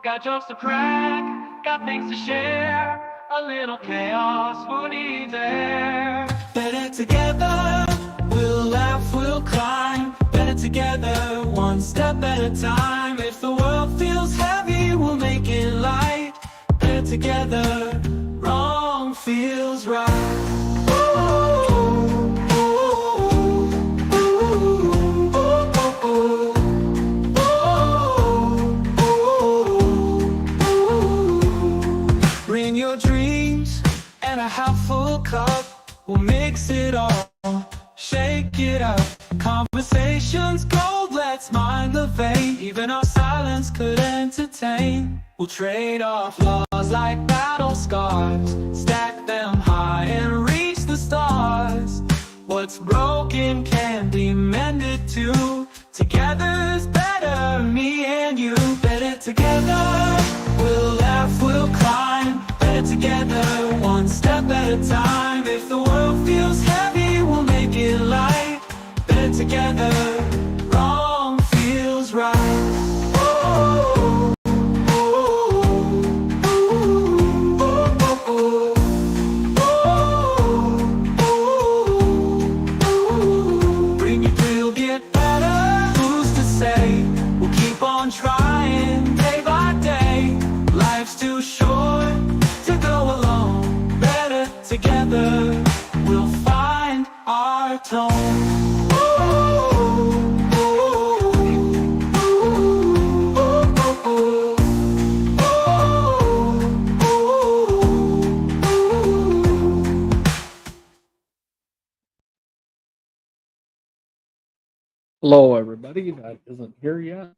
Got jokes to crack, got things to share. A little chaos, who needs air? Better together, we'll laugh, we'll climb. Better together, one step at a time. If the world feels heavy, we'll make it light. Better together, wrong feels right. Bring your dreams and a half full cup. We'll mix it all, shake it up. Conversations gold, let's mind the vein. Even our silence could entertain. We'll trade our flaws like battle scars, stack them high and reach the stars. What's broken can be mended too. Together's better, me and you. Better together, we'll laugh, we'll climb. Better together, one step at a time. If the world feels heavy, we'll make it light. Better together, wrong feels right. Bring your thrill, get better. Who's to say? We'll keep on trying day by day. Life's too short to go alone. Better together, we'll find our tone. Hello, everybody that isn't here yet.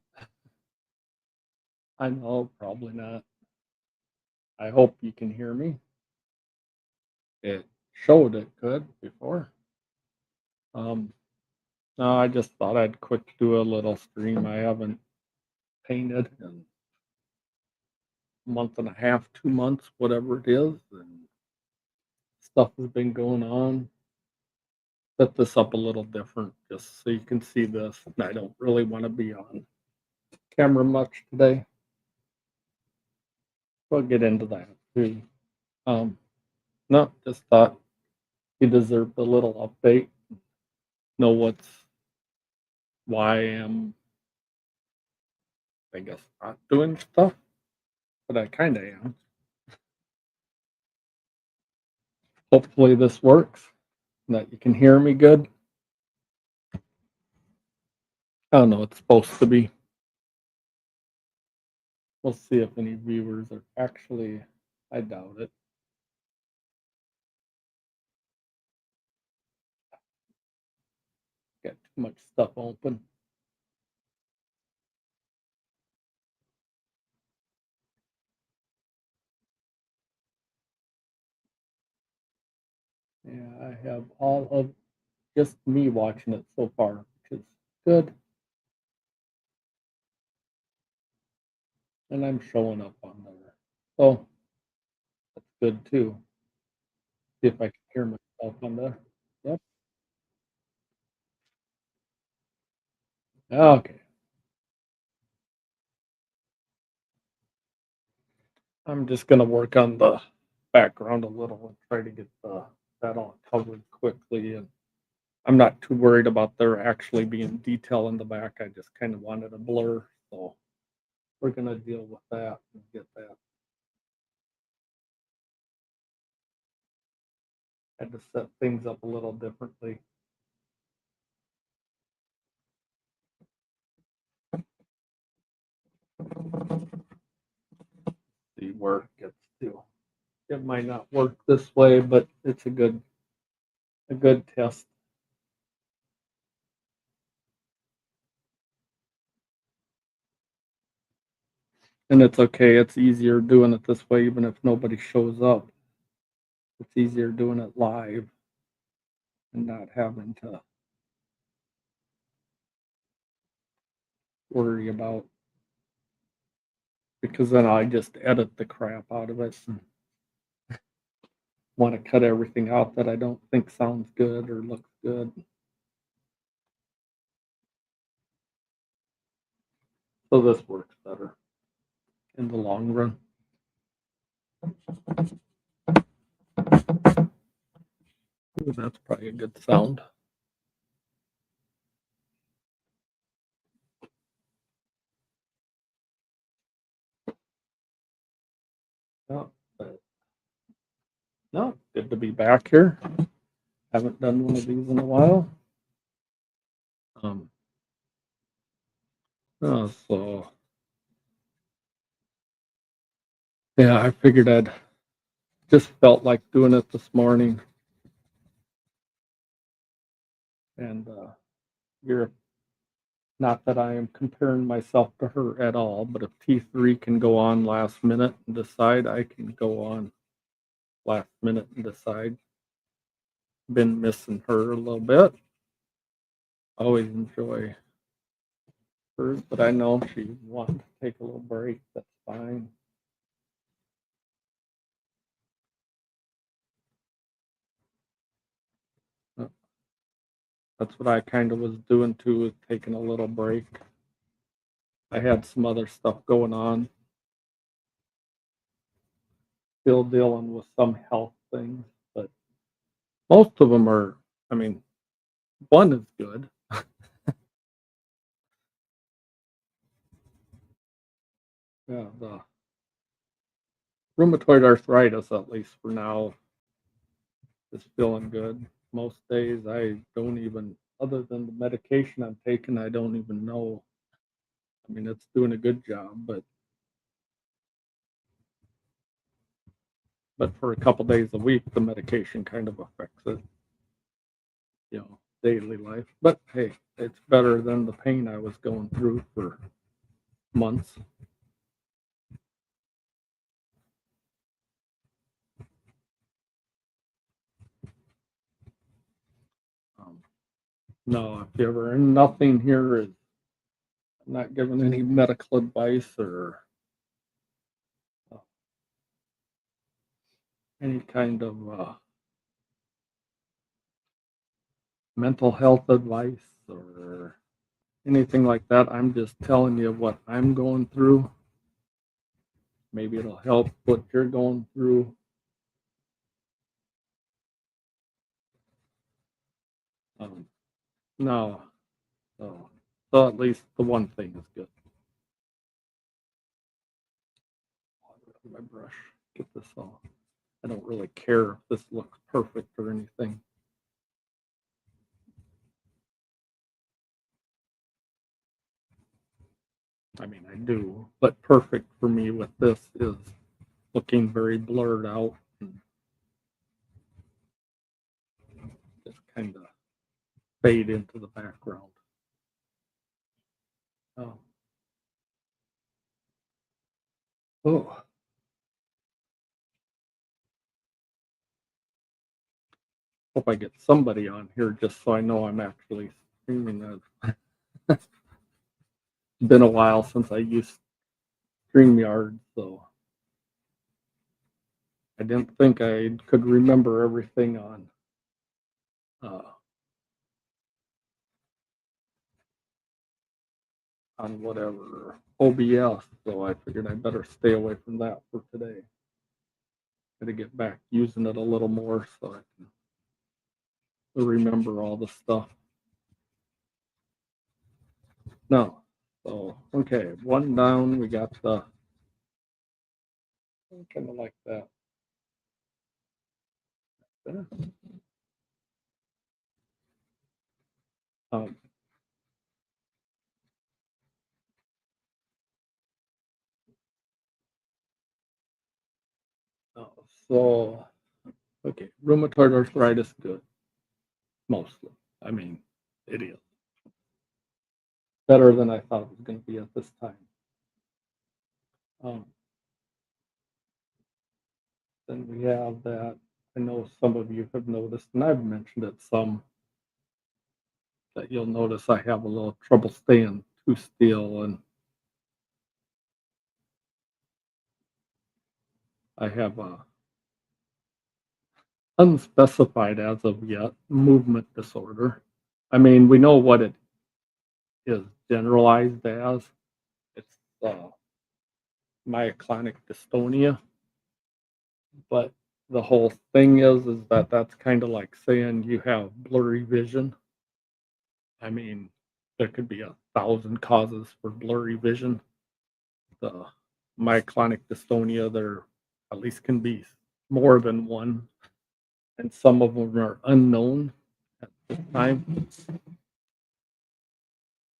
I know, probably not. I hope you can hear me. It showed it could before. No, I just thought I'd quick do a little stream. I haven't painted in a month and a half, 2 months, whatever it is, and stuff has been going on. Set this up a little different just so you can see this. I don't really want to be on camera much today. We'll get into that too. No, just thought you deserved a little update. Know why I am, I guess, not doing stuff, but I kind of am. Hopefully this works, that you can hear me good. I don't know, it's supposed to be. We'll see if any viewers are actually, I doubt it. Got too much stuff open. Yeah, I have all of just me watching it so far, which is good. And I'm showing up on there. So that's good too. See if I can hear myself on there. Yep. Okay. I'm just gonna work on the background a little and try to get that all covered quickly. And I'm not too worried about there actually being detail in the back. I just kind of wanted a blur, so we're gonna deal with that and get that. Had to set things up a little differently. See where it gets to. It might not work this way, but it's a good test. And it's okay. It's easier doing it this way, even if nobody shows up. It's easier doing it live and not having to worry about, because then I just edit the crap out of it and want to cut everything out that I don't think sounds good or looks good. So this works better. in the long run. Ooh, that's probably a good sound. Yeah, but no, good to be back here. Haven't done one of these in a while. So yeah, I figured I'd just felt like doing it this morning. And you're not that I am comparing myself to her at all, but if T3 can go on last minute and decide, I can go on last minute and decide. Been missing her a little bit. Always enjoy hers, but I know she wants to take a little break. That's fine. That's what I kind of was doing too, was taking a little break. I had some other stuff going on. Still dealing with some health things, but most of them are, I mean, one is good. Yeah, the rheumatoid arthritis, at least for now, is feeling good. Most days I don't even, other than the medication I'm taking, I don't even know. I mean, it's doing a good job, but for a couple days a week, the medication kind of affects it, daily life. But hey, it's better than the pain I was going through for months. No, if you ever, nothing here is, I'm not giving any medical advice or any kind of mental health advice or anything like that. I'm just telling you what I'm going through. Maybe it'll help what you're going through. No, so at least the one thing is good. My brush, get this off. I don't really care if this looks perfect or anything. I mean, I do, but perfect for me with this is looking very blurred out and just kind of fade into the background. Oh. Oh. Hope I get somebody on here just so I know I'm actually streaming that. It's been a while since I used StreamYard, so I didn't think I could remember everything on whatever OBS, so I figured I better stay away from that for today. Gotta get back using it a little more so I can remember all the stuff. No. So okay, one down, we got the kind of like that. There. So okay, rheumatoid arthritis, good. Mostly. I mean, it is better than I thought it was going to be at this time. Then we have that. I know some of you have noticed, and I've mentioned it some, that you'll notice I have a little trouble staying too still, and I have a unspecified as of yet movement disorder. I mean, we know what it is generalized as. It's myoclonic dystonia. But the whole thing is that that's kind of like saying you have blurry vision. I mean, there could be 1,000 causes for blurry vision. The myoclonic dystonia, there at least can be more than one, and some of them are unknown at this time.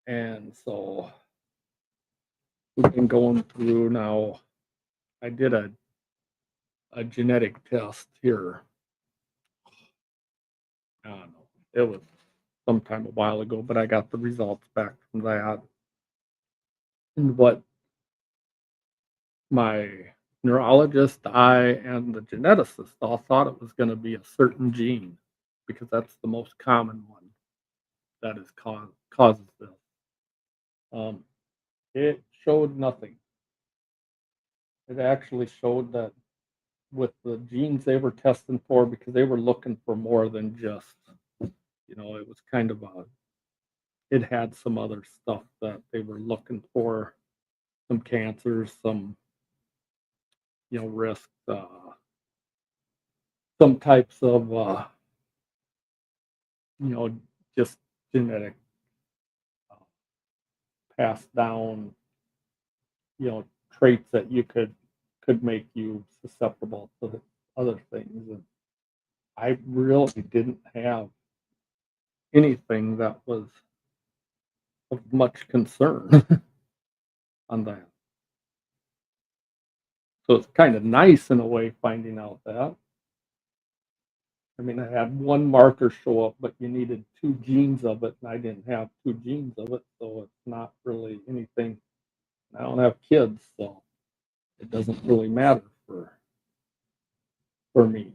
And so we've been going through now. I did a genetic test here. I don't know. It was sometime a while ago, but I got the results back from that. And what my neurologist, I, and the geneticist all thought it was going to be a certain gene because that's the most common one that is causes this. Um, it showed nothing. It actually showed that with the genes they were testing for, because they were looking for more than just, it was kind of it had some other stuff that they were looking for, some cancers, some, risk, some types of, just genetic uh, passed down, traits that you could make you susceptible to the other things. And I really didn't have anything that was of much concern on that. So it's kind of nice in a way finding out that. I mean, I had one marker show up, but you needed two genes of it, and I didn't have two genes of it, so it's not really anything. I don't have kids, so it doesn't really matter for me.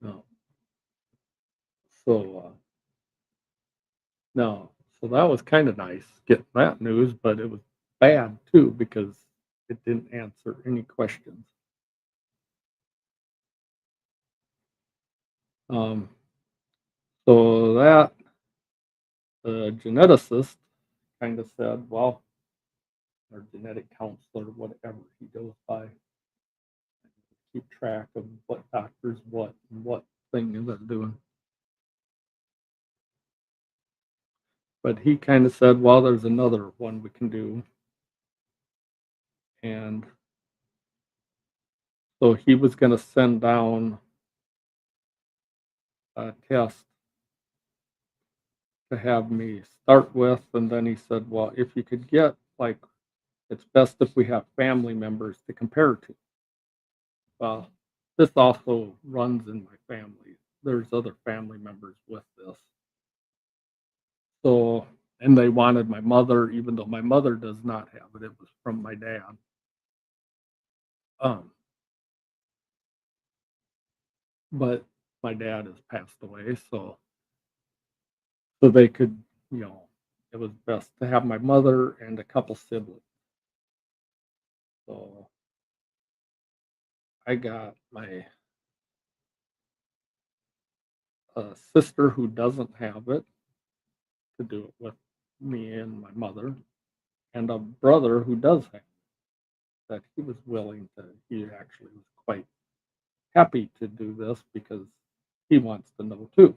No. So no. So that was kind of nice getting that news, but it was bad too because it didn't answer any questions. Um, so that the geneticist kind of said, well, or genetic counselor, whatever he goes by, keep track of what doctors what and what thing they're doing. But he kind of said, well, there's another one we can do. And so he was going to send down a test to have me start with. And then he said, well, if you could get, like, it's best if we have family members to compare to. Well, this also runs in my family. There's other family members with this. So, and they wanted my mother, even though my mother does not have it. It was from my dad. Um, but my dad has passed away, so they could, it was best to have my mother and a couple siblings. So I got my sister who doesn't have it to do it with me and my mother, and a brother who does have it, that he was willing to. He actually was quite happy to do this because he wants to know too.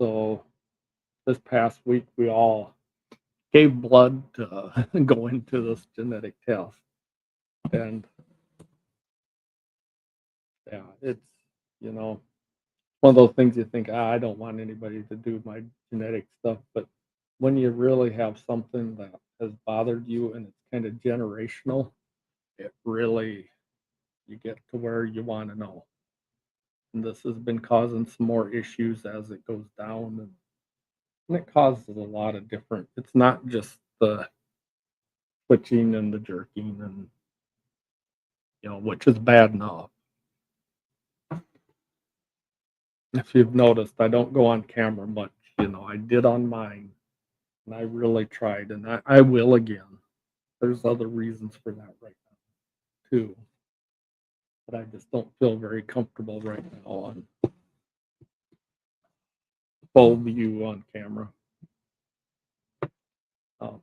So this past week we all gave blood to go into this genetic test, and yeah, it's you know one of those things you think, I don't want anybody to do my genetic stuff, but when you really have something that has bothered you and it's kind of generational, it really, you get to where you want to know. And this has been causing some more issues as it goes down, and it causes a lot of different. It's not just the twitching and the jerking, and which is bad enough. If you've noticed, I don't go on camera much. I did on mine, and I really tried, and I will again. There's other reasons for that right now too, but I just don't feel very comfortable right now on full view on camera. Um,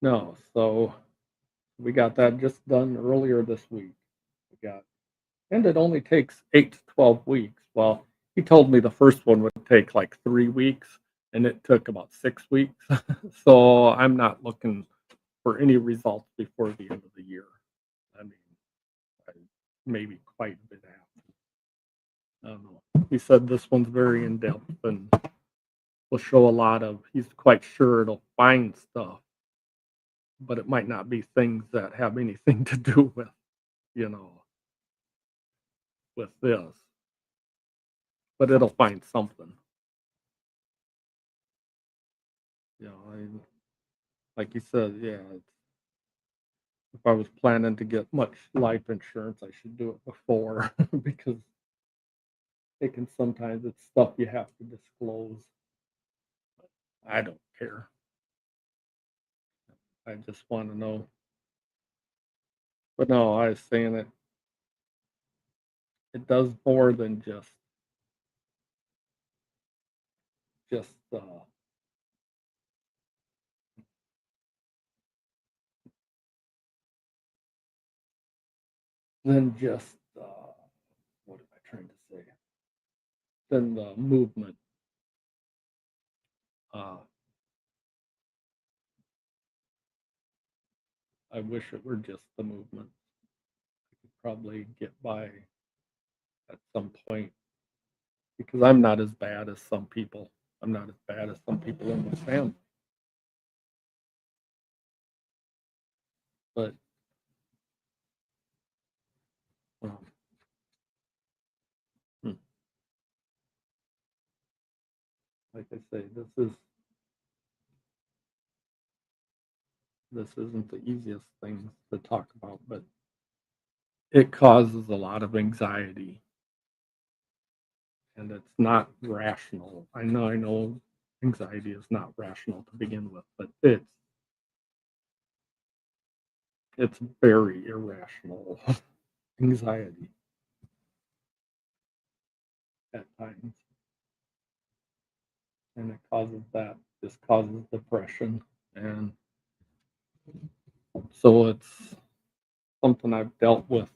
no, so we got that just done earlier this week. We got, and it only takes 8 to 12 weeks. Well, he told me the first one would take like 3 weeks, and it took about 6 weeks. So I'm not looking for any results before the end of the year. I mean, I, maybe quite a bit after. I don't know. He said this one's very in depth and will show a lot of. He's quite sure it'll find stuff, but it might not be things that have anything to do with, you know, with this. But it'll find something. You know, like you said, yeah. If I was planning to get much life insurance, I should do it before because it can sometimes it's stuff you have to disclose. I don't care. I just want to know. But no, I was saying it does more than just than just what am I trying to say? Than the movement. Uh, I wish it were just the movement. I could probably get by at some point because I'm not as bad as some people. I'm not as bad as some people in my family. But um, hmm, like I say, this isn't the easiest thing to talk about, but it causes a lot of anxiety, and it's not rational. I know, anxiety is not rational to begin with, but it's very irrational anxiety at times, and it causes that. This causes depression, and so it's something I've dealt with.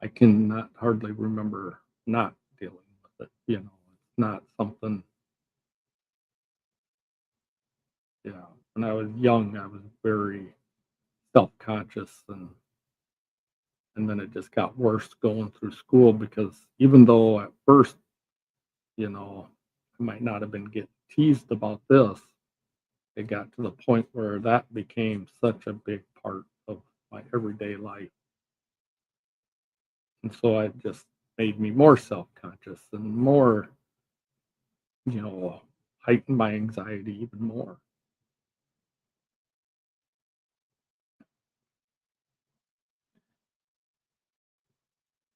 I cannot hardly remember not dealing with it. You know, it's not something. Yeah, when I was young, I was very self-conscious, and then it just got worse going through school because even though at first, you know, I might not have been getting teased about this, it got to the point where that became such a big part of my everyday life. And so it just made me more self-conscious and more, you know, heightened my anxiety even more.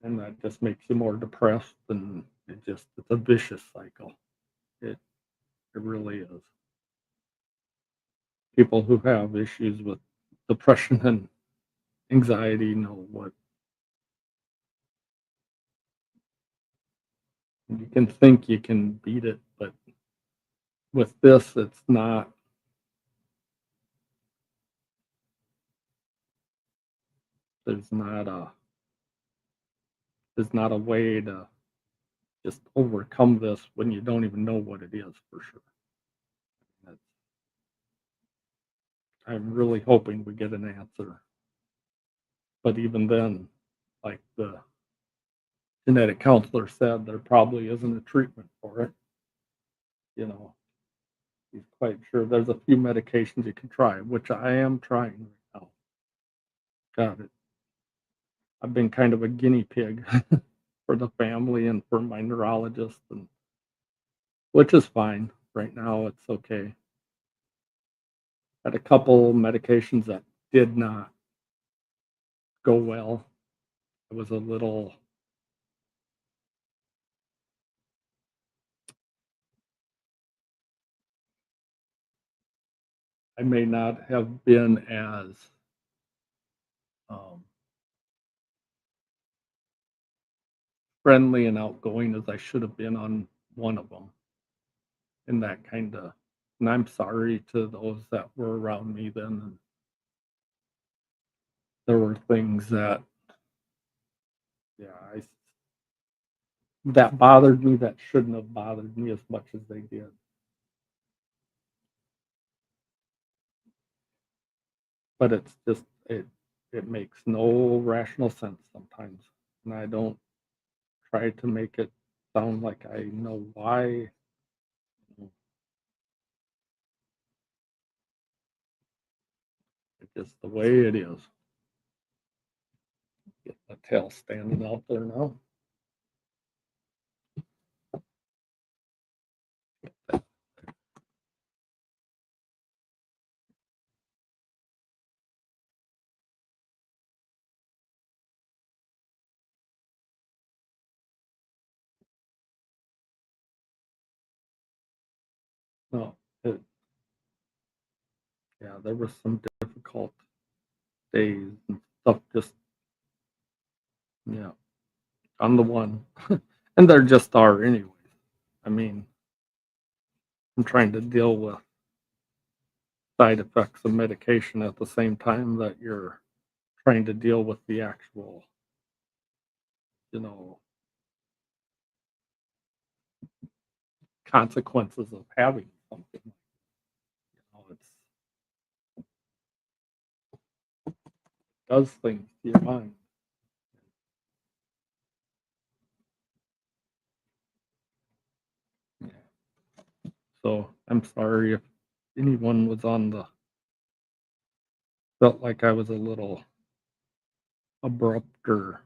And that just makes you more depressed and it's a vicious cycle. It it really is. People who have issues with depression and anxiety know what you can think you can beat it, but with this, it's not. There's not a there's not a way to just overcome this when you don't even know what it is for sure. That's, I'm really hoping we get an answer, but even then, like the genetic counselor said, there probably isn't a treatment for it. You know, he's quite sure there's a few medications you can try, which I am trying right now. Got it. I've been kind of a guinea pig for the family and for my neurologist, and which is fine. Right now, it's okay. Had a couple medications that did not go well. It was a little, I may not have been as um, friendly and outgoing as I should have been on one of them, and that kinda and I'm sorry to those that were around me then, and there were things that, yeah, I that bothered me that shouldn't have bothered me as much as they did. But it's just it makes no rational sense sometimes, and I don't try to make it sound like I know why. It's just the way it is. Get my tail standing out there now. No, it yeah, there was some difficult days and stuff just yeah, on the one. And there just are anyways. I mean, I'm trying to deal with side effects of medication at the same time that you're trying to deal with the actual, you know, consequences of having something. You know, does things to your mind. Yeah. So I'm sorry if anyone was on the felt like I was a little abrupt or,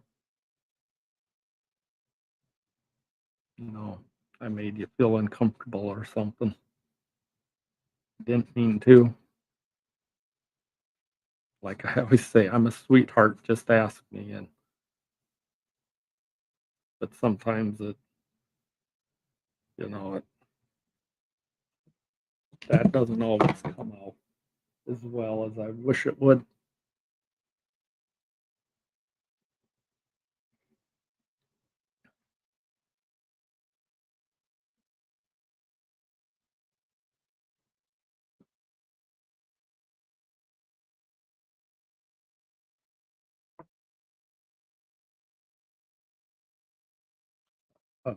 you know, I made you feel uncomfortable or something. Didn't mean to. Like I always say, I'm a sweetheart, just ask me. And but sometimes it, you know, that doesn't always come out as well as I wish it would. Uh,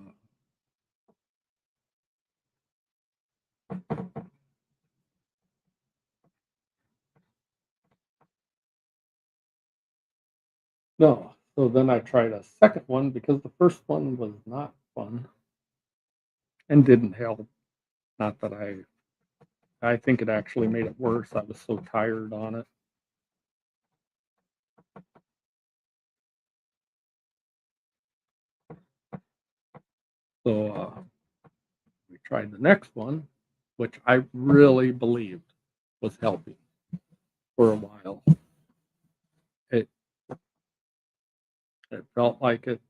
no. So then I tried a second one because the first one was not fun and didn't help. Not that I think it actually made it worse. I was so tired on it. So we tried the next one, which I really believed was helping for a while. It it felt like it,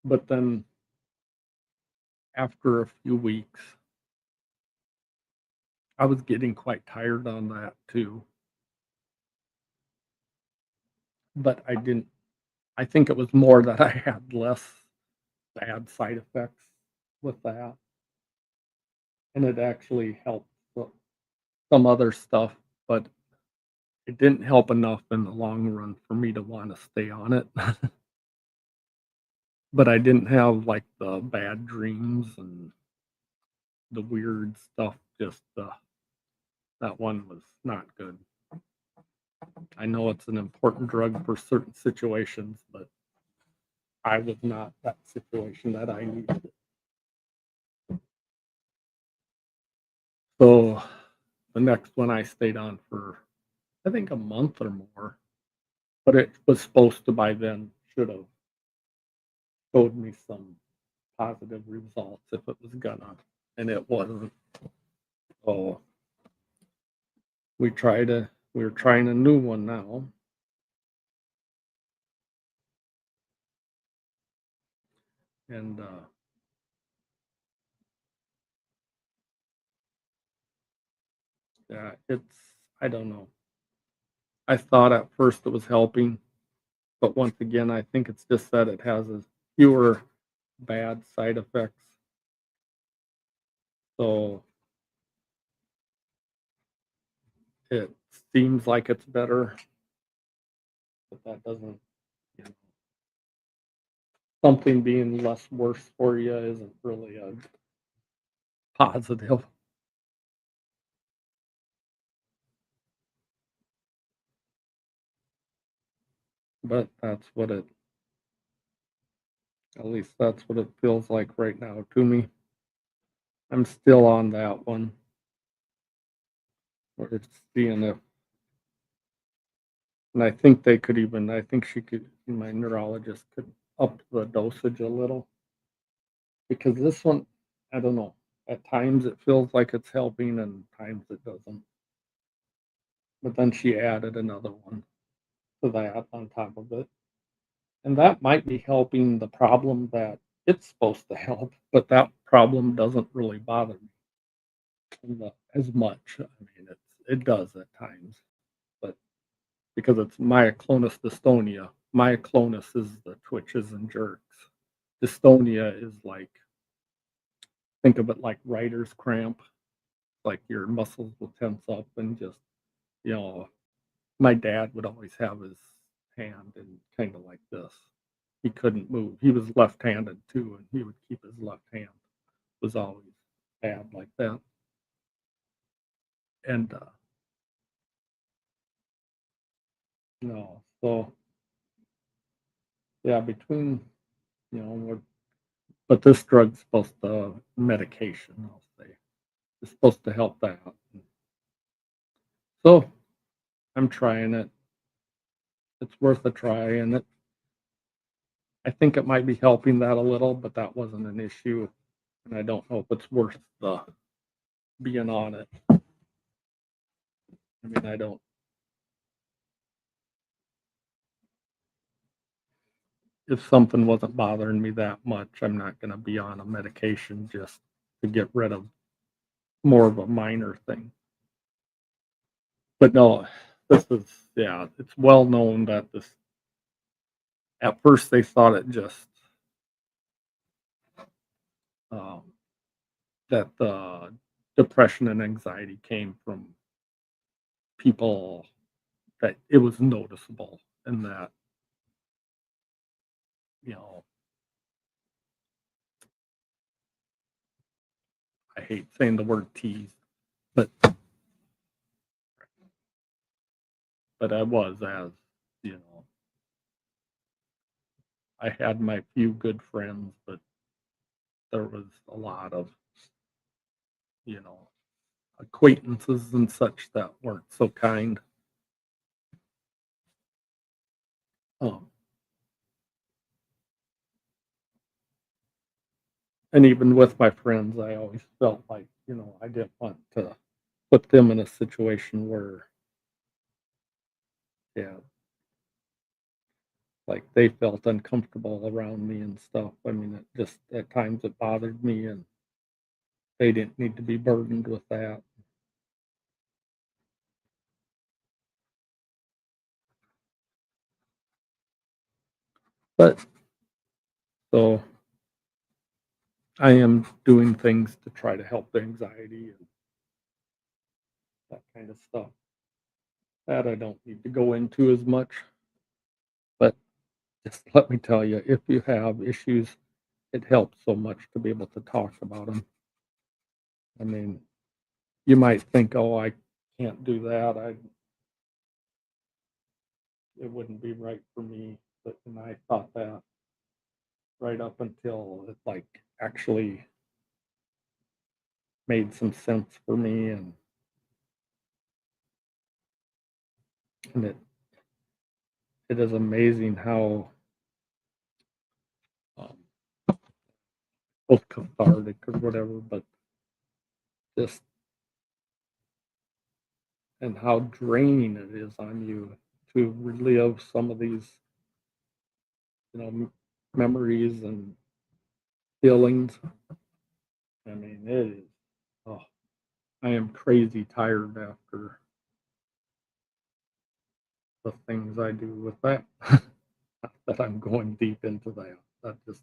but then after a few weeks, I was getting quite tired on that too. But I didn't. I think it was more that I had less bad side effects with that, and it actually helped some other stuff, but it didn't help enough in the long run for me to want to stay on it. But I didn't have like the bad dreams and the weird stuff. Just that one was not good. I know it's an important drug for certain situations, but I was not that situation that I needed. So the next one I stayed on for I think a month or more, but it was supposed to by then should have showed me some positive results if it was gonna, and it wasn't. So we're trying a new one now, and yeah, it's I don't know. I thought at first it was helping, But once again, I think it's just that it has a fewer bad side effects. So it seems like it's better, but that doesn't, you know, something being less worse for you isn't really a positive. But that's what it, at least that's what it feels like right now to me. I'm still on that one. We're seeing if, and I think they could even, I think she could, my neurologist could up the dosage a little because this one, I don't know. At times it feels like it's helping and times it doesn't. But then she added another one to that on top of it. And that might be helping the problem that it's supposed to help, but that problem doesn't really bother me as much. I mean, it does at times, but because it's myoclonus dystonia. Myoclonus is the twitches and jerks. Dystonia is like, think of it like writer's cramp, like your muscles will tense up and just, you know, my dad would always have his hand and kind of like this. He couldn't move. He was left-handed too, and he would keep his left hand was always bad like that. And no, so yeah, between but this drug's supposed to medication, I'll say, it's supposed to help that. So I'm trying it. It's worth a try, and I think it might be helping that a little, but that wasn't an issue, and I don't know if it's worth the being on it. I mean, I don't. If something wasn't bothering me that much, I'm not going to be on a medication just to get rid of more of a minor thing. But no, this is, yeah, it's well known that this, at first they thought it just, um, that the depression and anxiety came from people, that it was noticeable and that, you know, I hate saying the word tease, but I was, as you know, I had my few good friends, but there was a lot of, you know, acquaintances and such that weren't so kind. Um, and even with my friends, I always felt like, I didn't want to put them in a situation where, yeah, like they felt uncomfortable around me and stuff. I mean, it just at times it bothered me, and they didn't need to be burdened with that. But so I am doing things to try to help the anxiety and that kind of stuff. That I don't need to go into as much, but just let me tell you, if you have issues, it helps so much to be able to talk about them. I mean, you might think, "Oh, I can't do that. It wouldn't be right for me." But and I thought that right up until it like actually made some sense for me, and it is amazing how um, both cathartic or whatever, but just and how draining it is on you to relive some of these, memories and feelings. I mean, it is. Oh, I am crazy tired after the things I do with that. that I'm going deep into that. That just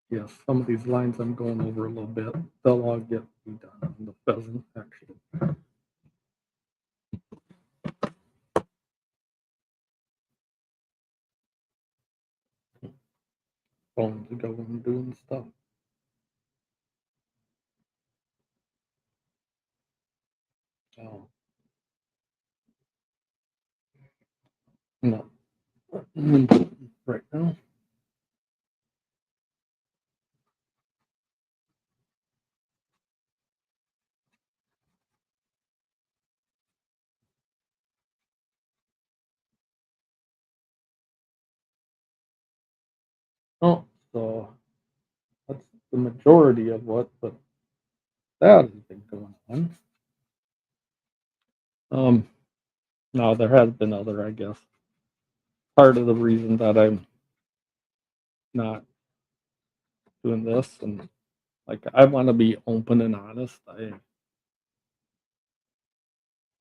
yes, some of these lines I'm going over a little bit. They'll all get me done on the pheasant actually. Phones to go and doing stuff. Oh no, right now. Oh, so that's the majority of what, but that has been going on. No, there has been other, I guess. Part of the reason that I'm not doing this, and like I want to be open and honest.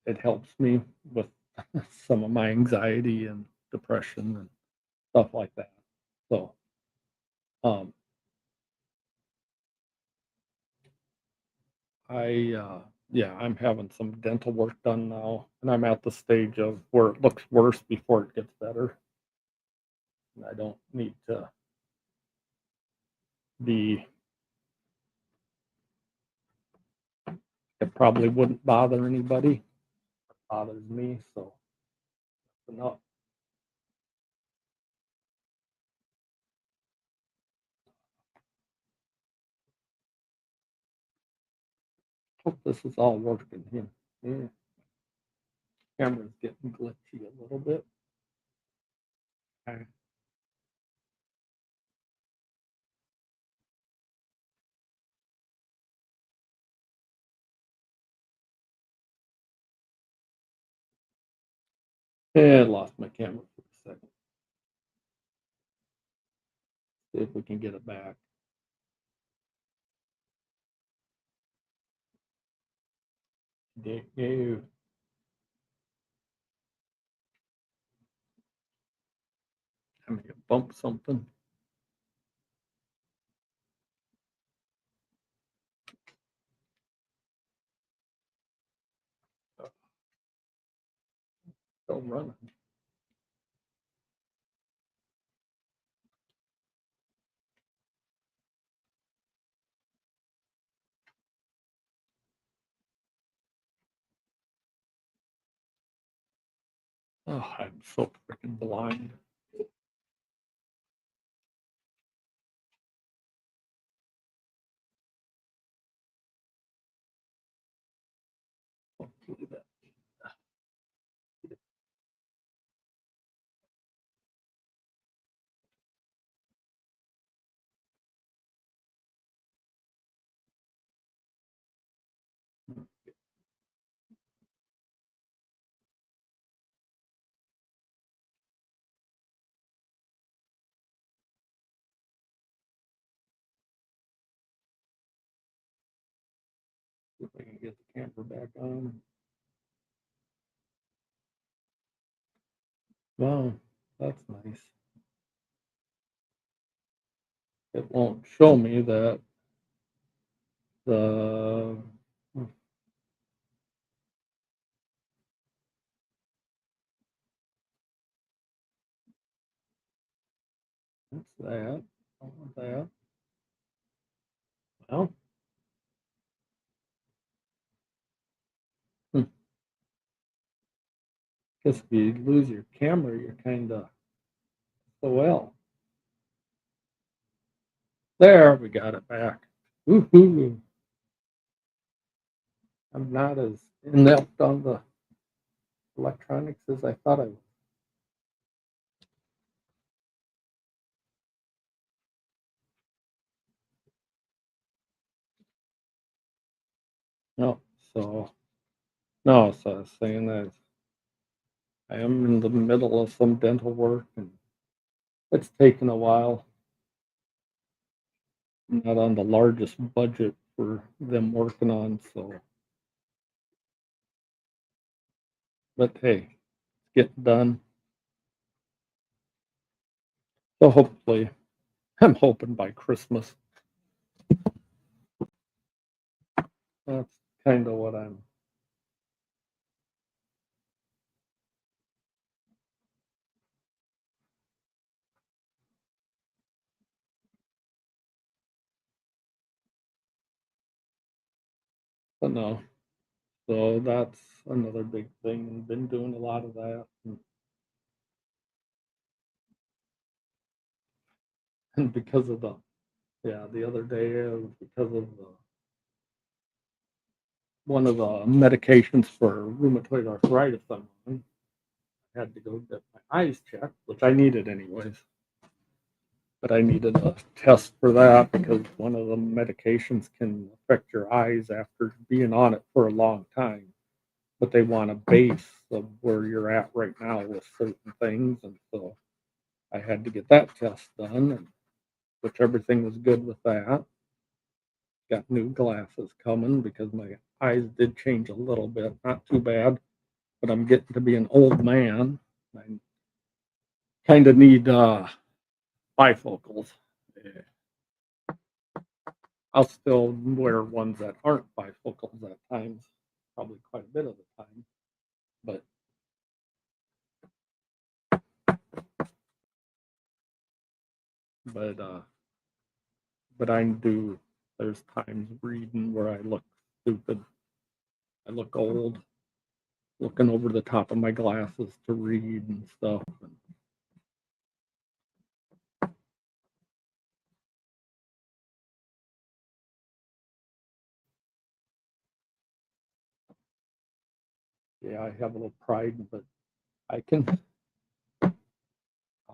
It helps me with some of my anxiety and depression and stuff like that. So, um, yeah, I'm having some dental work done now, and I'm at the stage of where it looks worse before it gets better, and I don't need to be. It probably wouldn't bother anybody. It bothers me, so enough. Hope this is all working here. Yeah, camera's getting glitchy a little bit. Okay. Yeah, I lost my camera for a second. See if we can get it back. No. I'm gonna bump something. Still running. Oh, I'm so freaking blind. Hopefully that. See if I can get the camera back on. Wow, that's nice. It won't show me that the what's that? I want that. Well, hmm, guess if you lose your camera, you're kind of well. There, we got it back. Woohoo! I'm not as inept on the electronics as I thought I was. No, so no, so I was saying that I am in the middle of some dental work and it's taken a while. I'm not on the largest budget for them working on. So, but hey, it's getting done. So hopefully, I'm hoping by Christmas. That's kind of what I'm. But no, so that's another big thing, and been doing a lot of that. And because of the other day, because of one of the medications for rheumatoid arthritis I'm on, I had to go get my eyes checked, which I needed anyways. But I needed a test for that because one of the medications can affect your eyes after being on it for a long time. But they want a base of where you're at right now with certain things. And so I had to get that test done, and which everything was good with that. Got new glasses coming because my eyes did change a little bit, not too bad, but I'm getting to be an old man. I kind of need bifocals. Eh, I'll still wear ones that aren't bifocals at times, probably quite a bit of the time, but but uh, but I do. There's times reading where I look stupid. I look old, looking over the top of my glasses to read and stuff. And yeah, I have a little pride, but I can.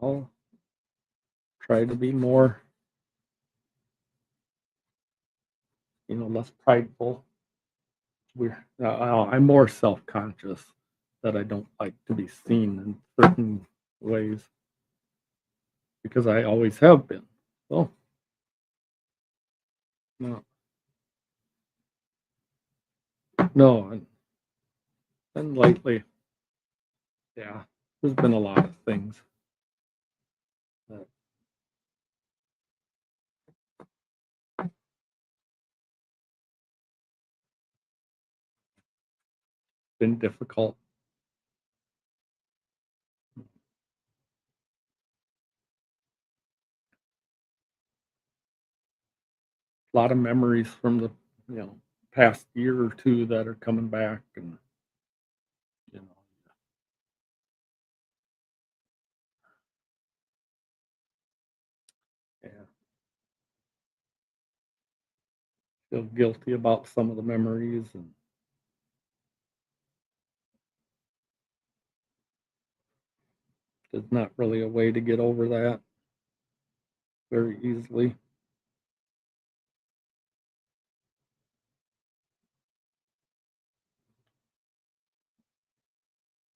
I'll try to be more, less prideful. I'm more self-conscious that I don't like to be seen in certain ways because I always have been. So no, no, and lately, yeah, there's been a lot of things that been difficult. A lot of memories from the past year or two that are coming back, and you know, yeah, feel guilty about some of the memories, and there's not really a way to get over that very easily.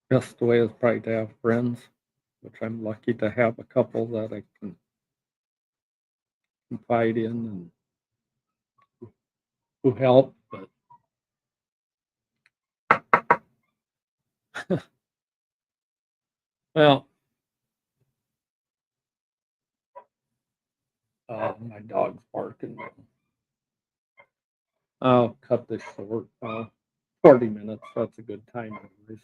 Best way is probably to have friends, which I'm lucky to have a couple that I can confide in and who help. But well, my dog's barking. I'll cut this short. 40 minutes. That's a good time, anyways.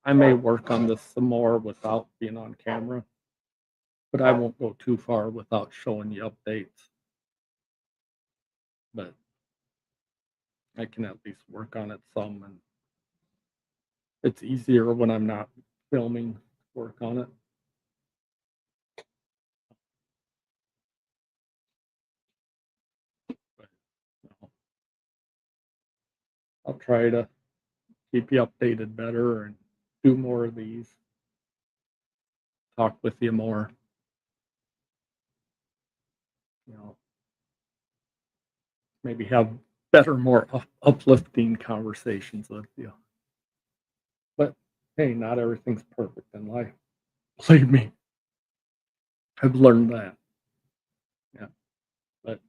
I may work on this some more without being on camera, but I won't go too far without showing you updates. But I can at least work on it some, and it's easier when I'm not filming. Work on it. But I'll try to keep you updated better and do more of these. Talk with you more. You know, maybe have better, more uplifting conversations with you. But hey, not everything's perfect in life. Believe me, I've learned that. Yeah, but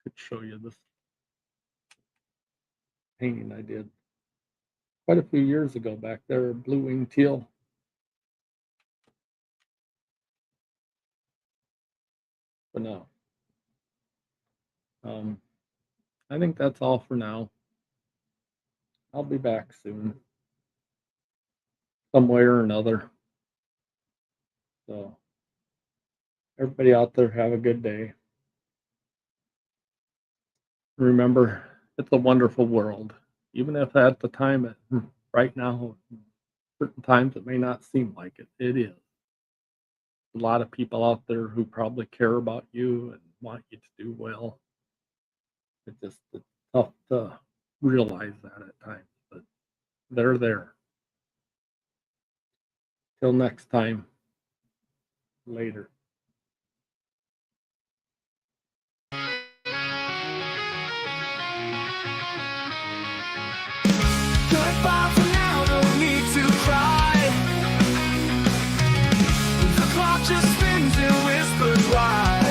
could show you this painting I did quite a few years ago back there, blue-winged teal. For now. I think that's all for now. I'll be back soon. Some way or another. So, everybody out there have a good day. Remember, it's a wonderful world. Even if at the time, right now, certain times it may not seem like it. It is. A lot of people out there who probably care about you and want you to do well. It's tough to realize that at times, but they're there. Till next time, later. Goodbye for now, no need to cry. The clock just spins and whispers why.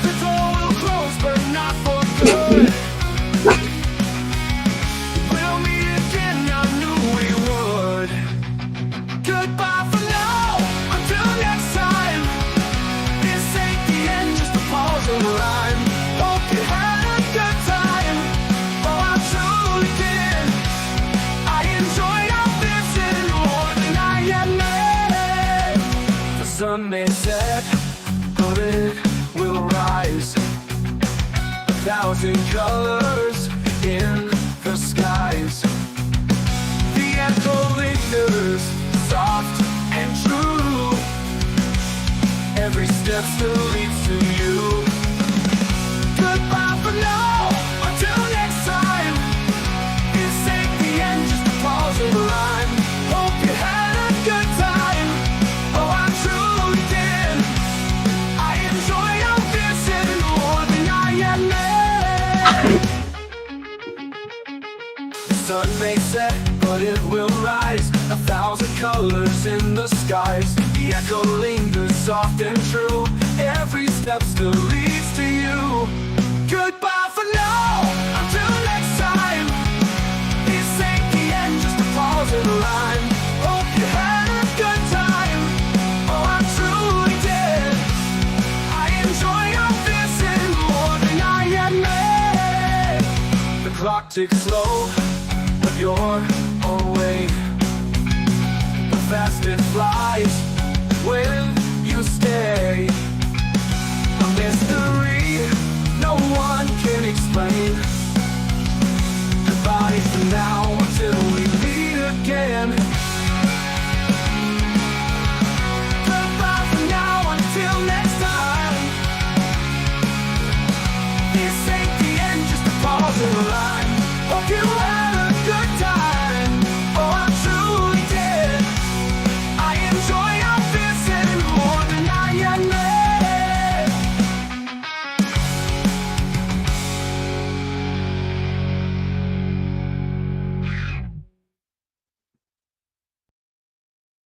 The door will close, but not for good. We'll meet again, I knew we would. Goodbye for now, until next time. This ain't the end, just a pause in the line. Hope you had a good time. Oh, I truly did. I enjoyed our visit more than I admit. The sun may set, but it will rise. 1,000 colors in the skies. The echo lingers, soft and true. Every step still leads to you. Goodbye for now, until next time. This ain't the end, just a pause in the line. Hope you had a good time. Oh, I truly did. I enjoyed our visit more than I admit. The sun may set, but it will rise. 1,000 colors in the skies. The echo lingers soft and true. Every step still leads to you. Goodbye for now, until next time. This ain't the end, just a pause in the line. Hope you had a good time. Oh, I truly did. I enjoyed our visit more than I admit. The clock ticks slow, but you're away. The fast it flies when you stay. A mystery no one can explain. Goodbye for now, until